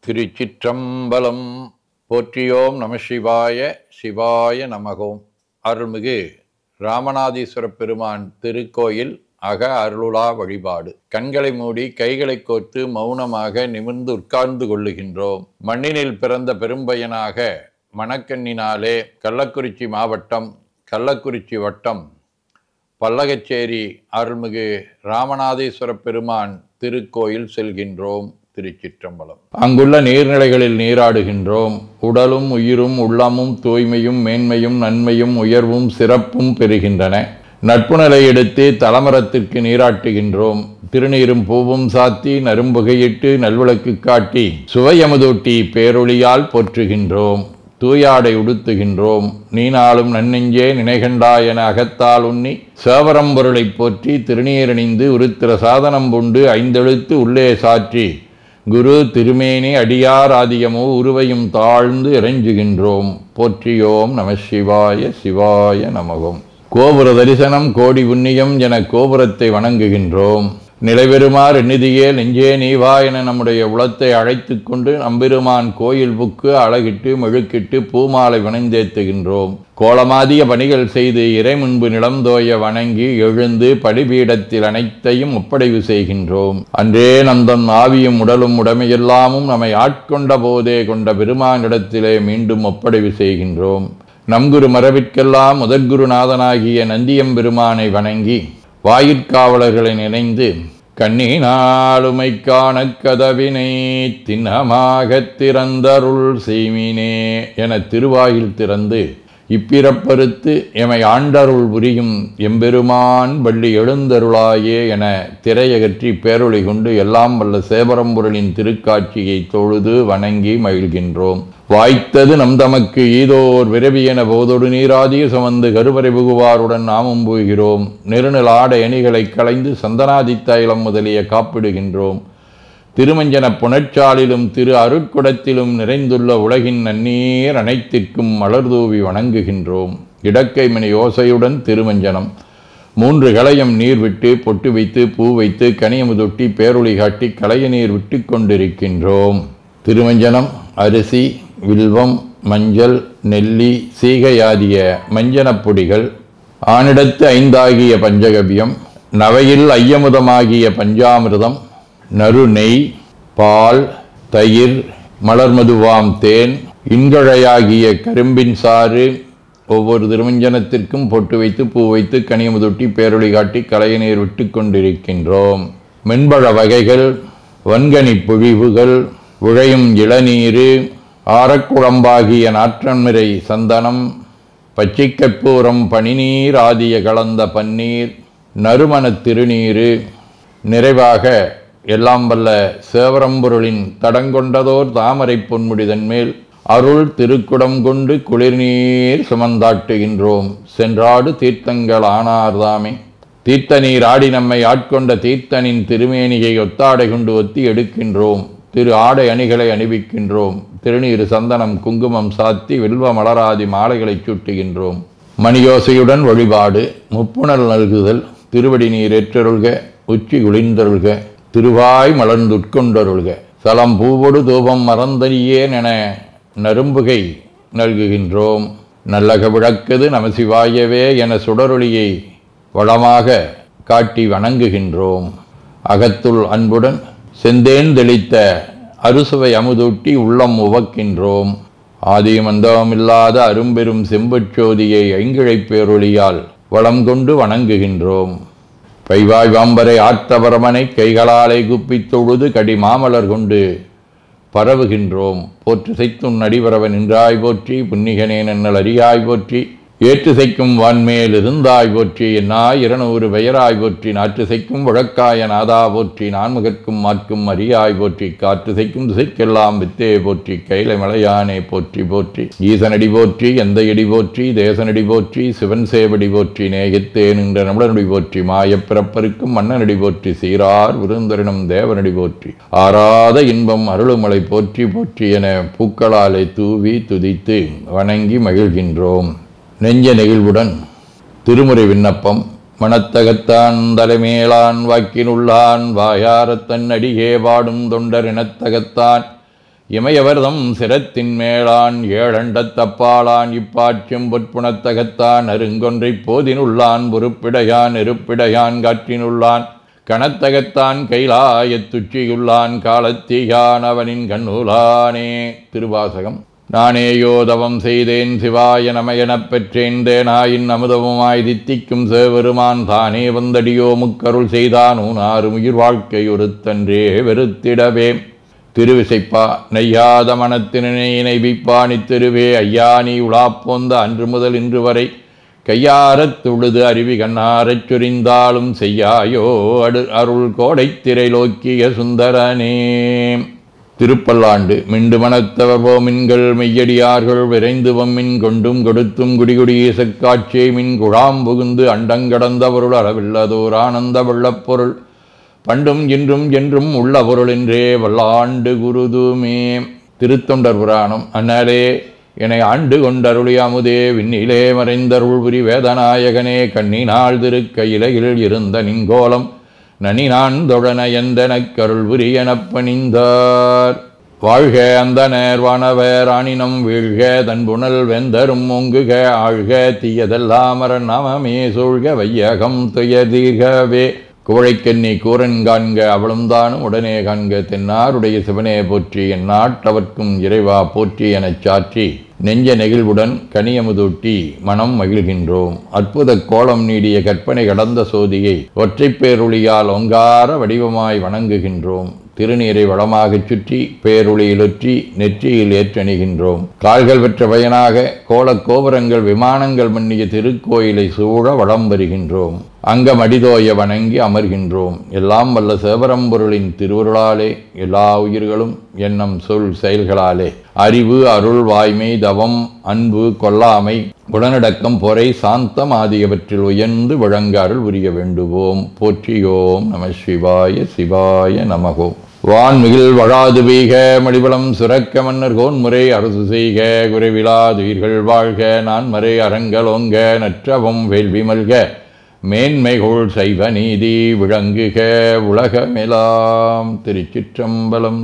திருச்சிற்றம்பலம். போற்றியோம் நம சிவாய. சிவாய நமகோம். அருள்மிகு ராமநாதீஸ்வர பெருமான் திருக்கோயில் அக அருளுலா வழிபாடு. கண்களை மூடி கைகளை கோர்த்து மௌனமாக நிமிர்ந்து உட்கார்ந்து கொள்ளுகின்றோம். மண்ணினில் பிறந்த பெரும்பயனாக மணக்கண்ணினாலே கள்ளக்குறிச்சி மாவட்டம் கள்ளக்குறிச்சி வட்டம் பல்லகச்சேரி அருள்மிகு ராமநாதீஸ்வர பெருமான் திருக்கோயில் செல்கின்றோம். திருச்சிற்றம்பலம். அங்குள்ள நீர்நிலைகளில் நீராடுகின்றோம். உடலும் உயிரும் உள்ளமும் தூய்மையும் மேன்மையும் நன்மையும் உயர்வும் சிறப்பும் பெறுகின்றன. நட்பு நிலை எடுத்து தலமரத்திற்கு நீராட்டுகின்றோம். திருநீரும் பூவும் சாத்தி நரும்புகையிட்டு நல்விளக்கு காட்டி சுவையமுதூட்டி பேரொளியால் போற்றுகின்றோம். தூயாடை உடுத்துகின்றோம். நீனாலும் நன்னெஞ்சே நினைகண்டா என அகத்தால் உண்ணி சேவரம்பொருளை போற்றி திருநீரணிந்து உருத்திர சாதனம் பூண்டு ஐந்தெழுத்து உள்ளே சாற்றி குரு திருமேனி அடியார் ஆதியமோ உருவையும் தாழ்ந்து இறைஞ்சுகின்றோம். போற்றியோம் நம சிவாய. சிவாய நமகோம். கோபுர தரிசனம் கோடி புண்ணியம் என கோபுரத்தை வணங்குகின்றோம். நிலைபெறுமாறு எண்ணிதியே நெஞ்சே நீவா என நம்முடைய உளத்தை அழைத்து கொண்டு நம்பெருமான் கோயில் புக்கு அழகிட்டு மெழுக்கிட்டு பூமாலை வணைந்தேத்துகின்றோம். கோலமாதிய பணிகள் செய்து இறை முன்பு நிலந்தோய வணங்கி எழுந்து படிபீடத்தில் அனைத்தையும் ஒப்படைவு செய்கின்றோம். அன்றே நந்தன் ஆவியும் உடலும் உடமையெல்லாமும் நம்மை ஆட்கொண்ட போதே கொண்ட பெருமானிடத்திலே மீண்டும் ஒப்படைவு செய்கின்றோம். நம்குரு மரபிற்கெல்லாம் முதற்குருநாதனாகிய நந்தியம்பெருமானை வணங்கி வாயிற்காவலர்களை நினைந்து கண்ணினாலுமை காண கதவினை திண்ணமாகத் திறந்தருள் செய்மினே என திருவாயில் திறந்து இப்பிறப்பறுத்து எமை ஆண்டருள் புரியும் எம்பெருமான் வள்ளி எழுந்தருளாயே என திரையகற்றி பேரொளி கொண்டு எல்லாம் வல்ல சேவரம்பொருளின் திருக்காட்சியை தொழுது வணங்கி மகிழ்கின்றோம். வாய்த்தது நம் தமக்கு ஈதோர் விரவி என போதொடு நீராதிய சுமந்து கருவறை புகுவாருடன் நாமும் போகிறோம். நெருநில ஆடை அணிகளை களைந்து சந்தனாதி தைலம் முதலிய காப்பிடுகின்றோம். திருமஞ்சன புனச்சாலிலும் திரு அருட்குடத்திலும் நிறைந்துள்ள உலகின் நன்னீர் அனைத்திற்கும் மலர்தூவி வணங்குகின்றோம். இடக்கை மணி யோசையுடன் திருமஞ்சனம் 3 களையம் நீர் விட்டு பொட்டு வைத்து பூ வைத்து கனியமுதொட்டி பேரொளி காட்டி களைய நீர் விட்டு கொண்டிருக்கின்றோம். திருமஞ்சனம் அரிசி வில்வம் மஞ்சள் நெல்லி சீகையாதிய மஞ்சனப் பொடிகள், ஆனிடத்து 5 ஆகிய பஞ்சகவியம், நவையில் ஐயமுதமாகிய பஞ்சாமிர்தம், நறு நெய், பால், தயிர், மலர்மதுவாம் தேன், இன்கழையாகிய கரும்பின் சாறு, ஒவ்வொரு திருமஞ்சனத்திற்கும் பொட்டு வைத்து பூ வைத்து கனியமுதொட்டி பேரொளி காட்டி களைய நீர் விட்டு கொண்டிருக்கின்றோம். மென்பழ வகைகள், வன்கனி பொழிவுகள், உழையும் இளநீரு, ஆரக்குழம்பாகிய நாற்றன்மிரை சந்தனம், பச்சைக்கற்பூரம் பனிநீர் ஆதிய கலந்த பன்னீர், நறுமண திருநீரு, நிறைவாக எல்லாம் வல்ல சேவரம்பொருளின் தடங்கொண்டதோர் தாமரை பொன்முடிதன் மேல் அருள் திருக்குடம் கொண்டு குளிர்நீர் சுமந்தாட்டுகின்றோம். சென்றாடு தீர்த்தங்கள் ஆனார்தாமே. தீர்த்த நீர் ஆடி நம்மை ஆட்கொண்ட தீர்த்தனின் திருமேனியை ஒத்தாடை கொண்டு ஒத்தி எடுக்கின்றோம். திரு ஆடை அணிகளை அணிவிக்கின்றோம். திருநீர் சந்தனம் குங்குமம் சாத்தி வில்வ மலராதி மாலைகளை சூட்டுகின்றோம். மணியோசையுடன் வழிபாடு. முப்புணல் நல்குதல். திருவடி நீர் ஏற்றருள்க. உச்சி குளிர்ந்தருள்க. திருவாய் மலர்ந்துட்கொண்டருள்க. சலம் பூவொடு தூபம் மறந்தறியேன் என நரும்புகை நல்குகின்றோம். நல்லக விளக்குது நமசிவாயவே என சுடரொளியை வளமாக காட்டி வணங்குகின்றோம். அகத்துள் அன்புடன் செந்தேன் தெளித்த அறுசுவை அமுதூட்டி உள்ளம் உவக்கின்றோம். ஆதியும் அந்தமில்லாத அரும்பெரும் செம்புச்சோதியை ஐங்கிழை பேரொளியால் வளம் கொண்டு வணங்குகின்றோம். பைவாய் வாம்பரை ஆற்றபரமனை கைகளாலை குப்பித் தொழுது கடி மாமலர் கொண்டு பரவுகின்றோம். போற்று செய்தும் நடிபரவன் நின்றாய் போற்றி. புன்னிகனே நன்னல் அறியாய் போற்றி. ஏற்று செய்க்கும் வான்மேல் இருந்தாய் போற்றி. என்னாய் 200 பெயராய் போற்றி. நாற்று செய்க்கும் வழக்காய நாதா போற்றி. நான்முகற்கும் மாற்கும் அறியாய் போற்றி. காற்று செய்க்கும் திசைக்கெல்லாம் வித்தே போற்றி. கைலை மலையானே போற்றி போற்றி. ஈசனடி போற்றி. எந்த எடி போற்றி. தேசனடி போற்றி. சிவன் சேவடி போற்றி. நேயத்தே நின்ற நம்மளனடி போற்றி. மாயப் பிறப்பருக்கும் மன்னனடி போற்றி. சீரார் விருந்தரினும் தேவனடி போற்றி. ஆராத இன்பம் அருளுமலை போற்றி போற்றி என பூக்களாலை தூவி துதித்து வணங்கி மகிழ்கின்றோம். நெஞ்ச நெகிழ்வுடன் திருமுறை விண்ணப்பம். மனத்தகத்தான் தலைமேலான் வாக்கினுள்ளான் வாயாரத்தன் அடியே பாடும் தொண்டர் இனத்தகத்தான் இமையவர்தம் சிரத்தின் மேலான் ஏழண்டத் தப்பாலான் இப்பாற்றும் பொற்புணத்தகத்தான் அருங்கொன்றைப் போதினுள்ளான் பொறுப்பிடையான் நெருப்பிடையான் காற்றினுள்ளான் கணத்தகத்தான் கைலாயத்துச்சியுள்ளான் காலத்தீயான் அவனின் கண்ணூலானே. திருவாசகம். நானேயோ தவம் செய்தேன் சிவாய நமயனப் பெற்றேன் தேனாயின் அமுதமுமாய் தித்திக்கும் சேவெருமான் தானே வந்தடியோ முக்கருள் செய்தான் ஊனாறு உயிர் வாழ்க்கை ஒருத்தன்றே வெறுத்திடவே. திருவிசைப்பா. நெய்யாத மனத்தினை நெய்விப்பானி திருவே ஐயா நீ உலாப்போந்த அன்று முதல் இன்று வரை கையாரத் துழுது அருவி கண்ணாரச் சொரிந்தாலும் செய்யாயோ அருள் கோடை திரைலோக்கிய சுந்தரனே. திருப்பல்லாண்டு. மிண்டு மனத்தவர் போமின்கள் மெய்யடியார்கள் விரைந்து வம்மின் கொண்டும் கொடுத்தும் குடிகுடியேசக்காட்சியை மின் குழாம் புகுந்து அண்டங்கடந்தவருள் அளவில்லதோர் ஆனந்த வெள்ளப்பொருள் பண்டும் இன்றும் என்றும் உள்ள பொருள் என்றே வல்லாண்டு குருதுமே. திருத்தொண்டர் புராணம். அண்ணலே என்னை ஆண்டு கொண்டருளி அமுதே விண்ணிலே மறைந்தருள் புரி வேதநாயகனே கண்ணினாள் திருக்கையிலையில் இருந்த நிங்கோலம் நனினான் தொழன எந்தனக் கருள் புரியனப் பணிந்தார். வாழ்க அந்த நேர்வானவர் ஆனினம் வீழ்க தன்புணல் வெந்தரும் ஓங்குக ஆழ்க தீயதெல்லாமர நாமமே சூழ்க வையகம் துயதீர்கவே. குவழைக்கண்ணி கூரன் காண்க அவளும் தானும் உடனே காண்க தென்னாருடைய சிவனே போற்றி எந்நாட்டவர்க்கும் இறைவா போற்றி எனச் சாற்றி நெஞ்ச நெகிழ்வுடன் கனியமுதூட்டி மனம் மகிழ்கின்றோம். அற்புத கோலம் நீடிய கற்பனை கடந்த சோதியை ஒற்றைப் பேருளியால் ஓங்கார வடிவமாய் வணங்குகின்றோம். திருநீரை வளமாகச் சுற்றி பேருளியிலொற்றி நெற்றியில் ஏற்றணிகின்றோம். கால்கள் பெற்ற பயனாக கோலக் கோபுரங்கள் விமானங்கள் மன்னிய திருக்கோயிலை சூழ வளம் வருகின்றோம். அங்கமடிதோய வணங்கி அமர்கின்றோம். எல்லாம் வல்ல சிவபரம்பொருளின் திருவருளாலே எல்லா உயிர்களும் எண்ணம் சொல் செயல்களாலே அறிவு அருள் வாய்மை தவம் அன்பு கொல்லாமை குணநடக்கம் பொறை சாந்தம் ஆகியவற்றில் உயர்ந்து வழங்க அருள் புரிய வேண்டுவோம். போற்றியோம் நம சிவாய சிவாய நமகோம். வான்மிகில் வழாது வீக மடிவளம் சுரக்க மன்னர் கோன்முறை அரசு செய்க குறைவிலாதுயிர்கள் வாழ்க நான்மறை அறங்கலோங்க நற்றவம் வேள்வி மல்க மேன்மைகோள் சைவ நீதி விளங்குக உலகமெலாம். திருச்சிற்றம்பலம்.